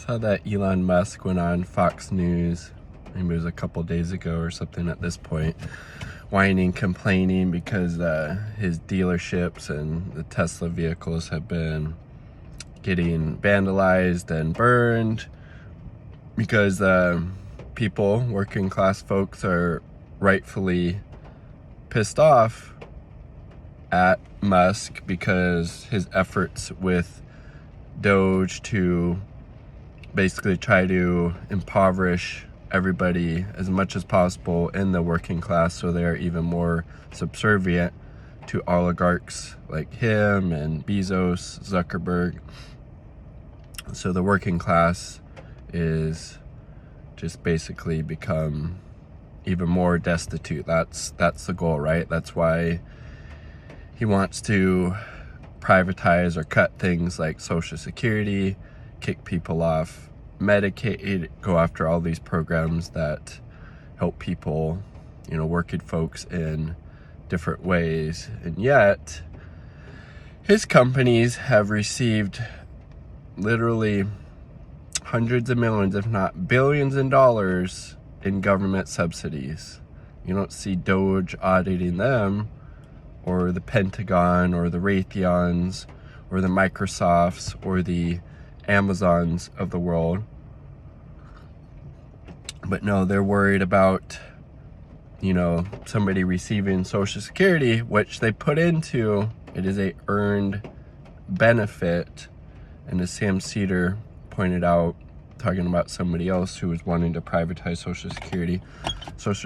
saw that Elon Musk went on Fox News, maybe it was a couple days ago or something at this point, whining, complaining because his dealerships and the Tesla vehicles have been getting vandalized and burned because people, working class folks, are rightfully pissed off at Musk because his efforts with Doge to basically try to impoverish everybody as much as possible in the working class so they're even more subservient to oligarchs like him and Bezos, Zuckerberg. So the working class is just basically become even more destitute. That's the goal, right? That's why he wants to privatize or cut things like Social Security, kick people off Medicaid, go after all these programs that help people, working folks in different ways. And yet, his companies have received literally hundreds of millions, if not billions in dollars in government subsidies. You don't see Doge auditing them, or the Pentagon, or the Raytheons, or the Microsofts, or the Amazons of the world. But no, they're worried about, somebody receiving Social Security, which they put into, it is a earned benefit. And as Sam Cedar pointed out, talking about somebody else who was wanting to privatize Social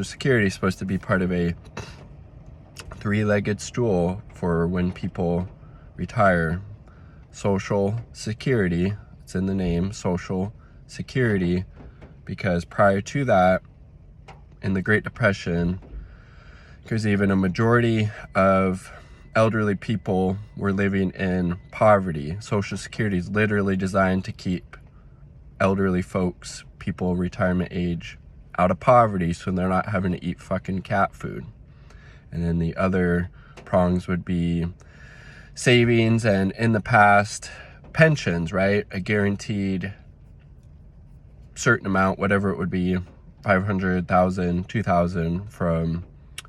Security is supposed to be part of a three-legged stool for when people retire. Social Security, it's in the name, Social Security, because prior to that, in the Great Depression, because even a majority of elderly people were living in poverty. Social Security is literally designed to keep elderly folks, people retirement age, out of poverty so they're not having to eat fucking cat food. And then the other prongs would be savings and, in the past, pensions, right? A guaranteed certain amount, whatever it would be, 500,000, 2,000 from,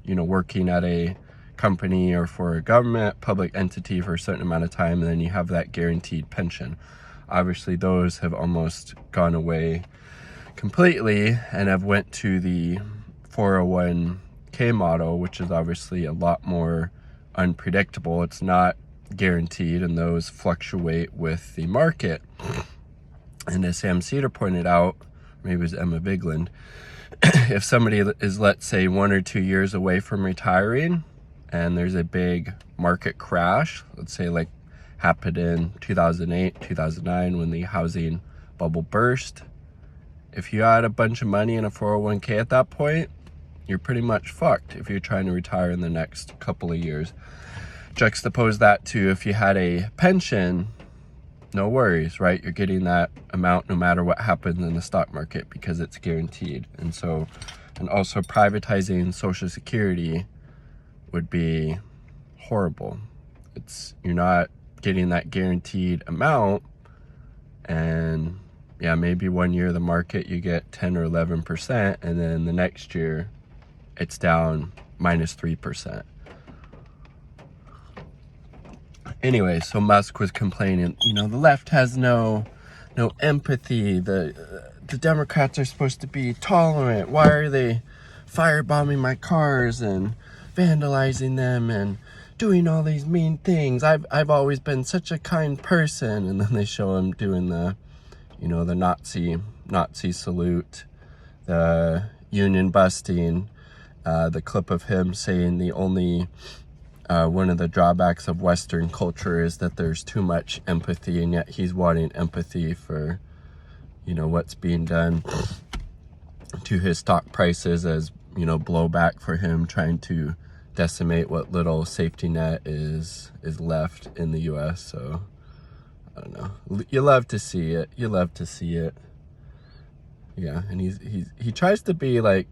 working at a company or for a government, public entity for a certain amount of time, and then you have that guaranteed pension. Obviously, those have almost gone away completely and have went to the 401k model, which is obviously a lot more unpredictable. It's not guaranteed, and those fluctuate with the market. And as Sam Cedar pointed out, maybe it was Emma Vigland, if somebody is, let's say, 1 or 2 years away from retiring and there's a big market crash, let's say like happened in 2008, 2009 when the housing bubble burst, if you had a bunch of money in a 401k at that point, you're pretty much fucked if you're trying to retire in the next couple of years. Juxtapose that to if you had a pension, no worries, right? You're getting that amount no matter what happens in the stock market because it's guaranteed. And also privatizing Social Security would be horrible. You're not getting that guaranteed amount, and yeah, maybe 1 year the market you get 10 or 11%, and then the next year it's down -3%. Anyway, so Musk was complaining, the left has no empathy. The Democrats are supposed to be tolerant. Why are they firebombing my cars and vandalizing them and doing all these mean things? I've always been such a kind person. And then they show him doing the Nazi salute, the union busting, the clip of him saying the only one of the drawbacks of Western culture is that there's too much empathy, and yet he's wanting empathy for, what's being done to his stock prices as, blowback for him trying to decimate what little safety net is left in the U.S. So, I don't know. You love to see it. Yeah, and he tries to be like,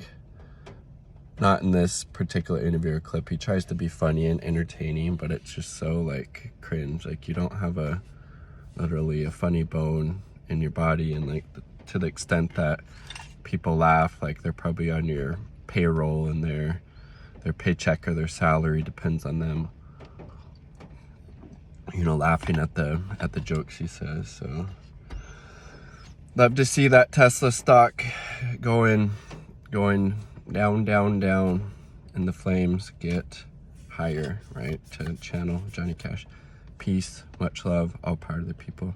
not in this particular interview or clip, he tries to be funny and entertaining, but it's just so like cringe. Like, you don't have literally a funny bone in your body, and like to the extent that people laugh, like they're probably on your payroll, and their paycheck or their salary depends on them, you know, laughing at the jokes he says. So love to see that Tesla stock going down, down, down, and the flames get higher, right? To channel Johnny Cash. Peace, much love, all part of the people.